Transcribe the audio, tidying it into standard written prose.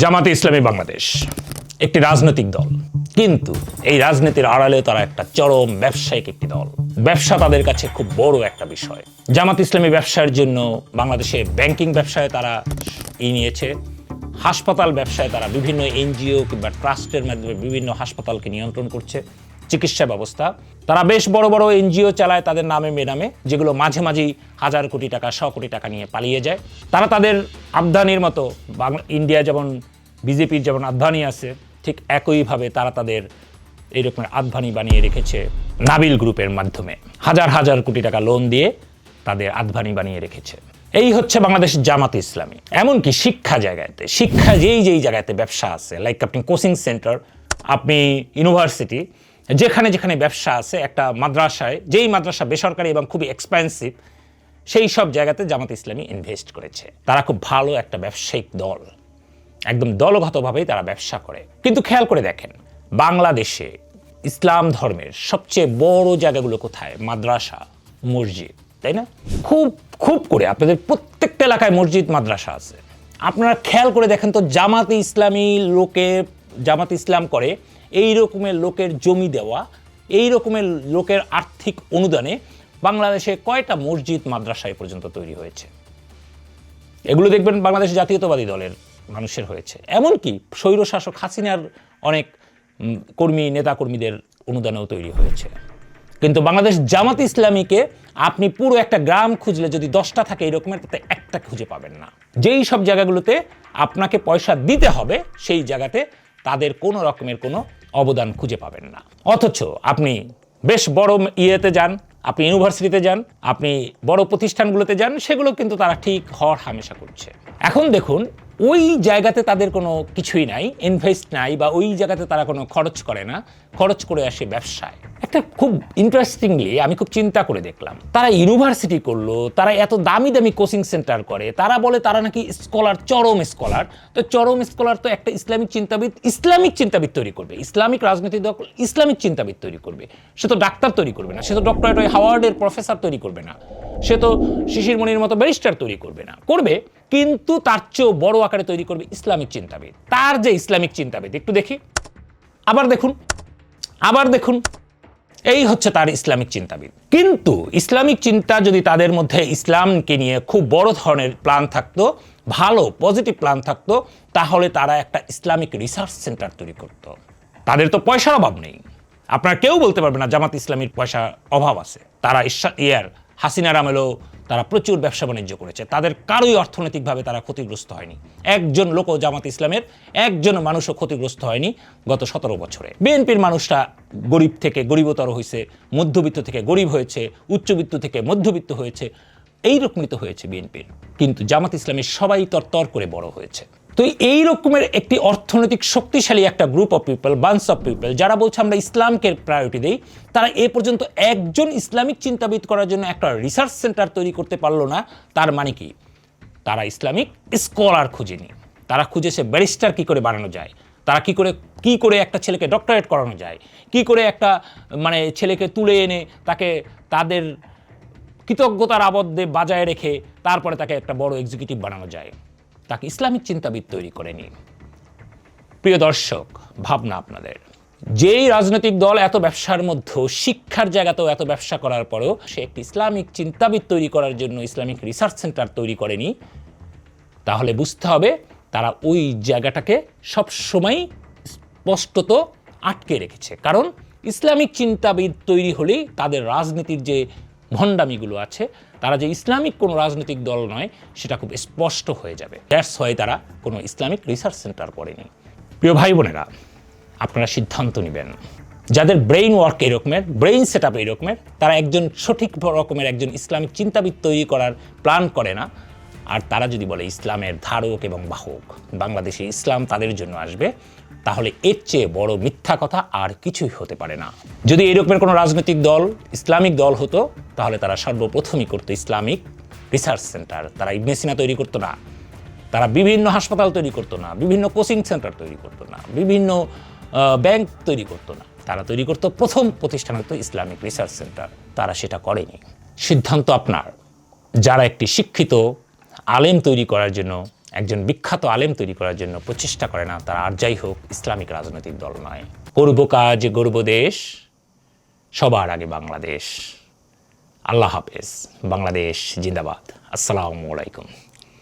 জামাতে ইসলামী বাংলাদেশ একটি রাজনৈতিক দল, কিন্তু এই রাজনীতির আড়ালে তারা একটা চরম ব্যবসায়িক একটি দল। ব্যবসা তাদের কাছে খুব বড় একটা বিষয়। জামাত ইসলামী ব্যবসার জন্য বাংলাদেশে ব্যাংকিং ব্যবসায় তারা নিয়েছে, হাসপাতাল ব্যবসায় তারা বিভিন্ন এনজিও কিংবা ট্রাস্টের মাধ্যমে বিভিন্ন হাসপাতালকে নিয়ন্ত্রণ করছে। চিকিৎসা ব্যবস্থা তারা বেশ বড় বড় এনজিও চালায় তাদের নামে বেনামে, যেগুলো মাঝে মাঝেই হাজার কোটি টাকা 100 কোটি টাকা নিয়ে পালিয়ে যায়। তারা তাদের আদানির মতো ইন্ডিয়া যেমন বিজেপির যেমন আদানি আছে, ঠিক একইভাবে তারা তাদের এইরকম আদানি বানিয়ে রেখেছে নাবিল গ্রুপের মাধ্যমে। হাজার হাজার কোটি টাকা লোন দিয়ে তাদের আদানি বানিয়ে রেখেছে। এই হচ্ছে বাংলাদেশ জামাত ইসলামী। এমনকি শিক্ষা জায়গাতে, শিক্ষা যেই জায়গাতে ব্যবসা আছে, লাইক আপনি কোচিং সেন্টার, আপনি ইউনিভার্সিটি, যেখানে যেখানে ব্যবসা আছে, একটা মাদ্রাসায়, যেই মাদ্রাসা বেসরকারি এবং খুবই এক্সপেন্সিভ, সেই সব জায়গাতে জামাত ইসলামী ইনভেস্ট করেছে। তারা খুব ভালো একটা ব্যবসায়িক দল, একদম দলগতভাবেই তারা ব্যবসা করে। কিন্তু খেয়াল করে দেখেন, বাংলাদেশে ইসলাম ধর্মের সবচেয়ে বড় জায়গাগুলো কোথায়? মাদ্রাসা, মসজিদ, তাই না? খুব খুব করে আপনাদের প্রত্যেকটা এলাকায় মসজিদ মাদ্রাসা আছে। আপনারা খেয়াল করে দেখেন তো, জামাতে ইসলামী লোকে জামাত ইসলাম করে এই রকমের লোকের জমি দেওয়া, এই রকমের লোকের আর্থিক অনুদানে বাংলাদেশে কয়টা মসজিদ মাদ্রাসা এ পর্যন্ত তৈরি হয়েছে? এগুলো দেখবেন বাংলাদেশ জাতীয়তাবাদী দলের মানুষের হয়েছে। এমনকি স্বৈরশাসক হাসিনার অনেক কর্মী, নেতাকর্মীদের অনুদানেও তৈরি হয়েছে। কিন্তু বাংলাদেশ জামাত ইসলামীকে আপনি পুরো একটা গ্রাম খুঁজলে যদি 10টা থাকে এরকমের, তাতে একটা খুঁজে পাবেন না। যেই সব জায়গাগুলোতে আপনাকে পয়সা দিতে হবে, সেই জায়গাতে তাদের কোনো রকমের কোনো অবদান খুঁজে পাবেন না। অথচ আপনি বেশ বড় ইয়েতে যান, আপনি ইউনিভার্সিটিতে যান, আপনি বড় প্রতিষ্ঠানগুলোতে যান, সেগুলো কিন্তু তারা ঠিক হর হামেশা করছে। এখন দেখুন, ওই জায়গাতে তাদের কোনো কিছুই নাই, ইনভেস্ট নাই, বা ওই জায়গাতে তারা কোনো খরচ করে না, খরচ করে আসে ব্যবসায়। একটা খুব ইন্টারেস্টিংলি আমি খুব চিন্তা করে দেখলাম, তারা ইউনিভার্সিটি করলো, তারা এত দামি দামি কোচিং সেন্টার করে, তারা বলে তারা নাকি স্কলার, চরম স্কলার। তো চরম স্কলার তো একটা ইসলামিক চিন্তাবিদ তৈরি করবে, ইসলামিক রাজনীতি দল ইসলামিক চিন্তাবিদ তৈরি করবে। সে তো ডাক্তার তৈরি করবে না, সে তো ডক্টরেট হাওয়ার্ডের প্রফেসর তৈরি করবে না, সে তো শিশির মনির মতো ব্যারিস্টার তৈরি করবে না, করবে কিন্তু তার চেয়েও বড় আকারে তৈরি করবে ইসলামিক চিন্তাবিদ। তার যে ইসলামিক চিন্তাবিদ, একটু দেখি, আবার দেখুন, এই হচ্ছে তার ইসলামিক চিন্তাবিদ। কিন্তু ইসলামিক চিন্তা যদি তাদের মধ্যে ইসলামকে নিয়ে খুব বড় ধরনের প্ল্যান থাকতো, ভালো পজিটিভ প্ল্যান থাকতো, তাহলে তারা একটা ইসলামিক রিসার্চ সেন্টার তৈরি করত। তাদের তো পয়সার অভাব নেই, আপনারা কেউ বলতে পারবে না জামাত ইসলামীর পয়সার অভাব আছে। তারা হাসিনার আমলেও তারা প্রচুর ব্যবসা বাণিজ্য করেছে, তাদের কারোই অর্থনৈতিকভাবে তারা ক্ষতিগ্রস্ত হয়নি। একজন লোকও জামাত ইসলামের একজন মানুষও ক্ষতিগ্রস্ত হয়নি গত 17 বছরে। বিএনপির মানুষরা গরিব থেকে গরিবতর হয়েছে, মধ্যবিত্ত থেকে গরিব হয়েছে, উচ্চবিত্ত থেকে মধ্যবিত্ত হয়েছে, এইরকমই তো হয়েছে বিএনপির। কিন্তু জামাত ইসলামের সবাই তরতর করে বড় হয়েছে। তো এই রকমের একটি অর্থনৈতিক শক্তিশালী একটা group of people, buns of people, যারা বলছে আমরা ইসলামকে প্রায়োরিটি দেই, তারা এ পর্যন্ত একজন ইসলামিক চিন্তাবিদ করার জন্য একটা রিসার্চ সেন্টার তৈরি করতে পারলো না। তার মানে কি? তারা ইসলামিক স্কলার খুঁজেনি, তারা খুঁজেছে ব্যারিস্টার কি করে বানানো যায়, তারা কি করে একটা ছেলেকে ডক্টরেট করানো যায়, কি করে একটা ছেলেকে তুলে এনে তাকে তাদের কৃতজ্ঞতার আবদ্ধে বাজায় রেখে তারপরে তাকে একটা বড় এক্সিকিউটিভ বানানো যায়। তাকে ইসলামিক চিন্তাবিদ তৈরি করেনি। প্রিয় দর্শক, ভাবনা আপনাদের, যেই রাজনৈতিক দল এত ব্যবসার মধ্যে শিক্ষার জায়গাতেও এত ব্যবসা করার পরেও সে একটি ইসলামিক চিন্তাবিদ তৈরি করার জন্য ইসলামিক রিসার্চ সেন্টার তৈরি করেনি, তাহলে বুঝতে হবে তারা ওই জায়গাটাকে সবসময় স্পষ্টত আটকে রেখেছে। কারণ ইসলামিক চিন্তাবিদ তৈরি হলেই তাদের রাজনীতির যে ভণ্ডামিগুলো আছে, তারা যে ইসলামিক কোনো রাজনৈতিক দল নয়, সেটা খুব স্পষ্ট হয়ে যাবে। দ্যাটস হোয়াই তারা কোনো ইসলামিক রিসার্চ সেন্টার করেনি। প্রিয় ভাই বোনেরা, আপনারা সিদ্ধান্ত নেবেন, যাদের ব্রেইন ওয়ার্ক এরকমের, ব্রেইন সেট আপ এরকমের, তারা একজন সঠিক রকমের একজন ইসলামিক চিন্তাবিদ তৈরি করার প্ল্যান করে না। আর তারা যদি বলে ইসলামের ধারক এবং বাহক, বাংলাদেশে ইসলাম তাদের জন্য আসবে, তাহলে এর চেয়ে বড় মিথ্যা কথা আর কিছুই হতে পারে না। যদি এরকমের কোনো রাজনৈতিক দল ইসলামিক দল হতো, তাহলে তারা সর্বপ্রথমই করতো ইসলামিক রিসার্চ সেন্টার। তারা ইবনে সিনা তৈরি করতো না, তারা বিভিন্ন হাসপাতাল তৈরি করতো না, বিভিন্ন কোচিং সেন্টার তৈরি করতো না, বিভিন্ন ব্যাংক তৈরি করতো না। তারা তৈরি করতো, প্রথম প্রতিষ্ঠান হতো ইসলামিক রিসার্চ সেন্টার। তারা সেটা করেনি। সিদ্ধান্ত আপনার। যারা একটি শিক্ষিত আলেম তৈরি করার জন্য একজন বিখ্যাত আলেম তৈরি করার জন্য প্রচেষ্টা করে না, তারা আর যাই হোক ইসলামিক রাজনৈতিক দল নয়। করব কাজ গর্ব দেশ, সবার আগে বাংলাদেশ। আল্লাহ হাফেজ। বাংলাদেশ জিন্দাবাদ। আসসালামু আলাইকুম।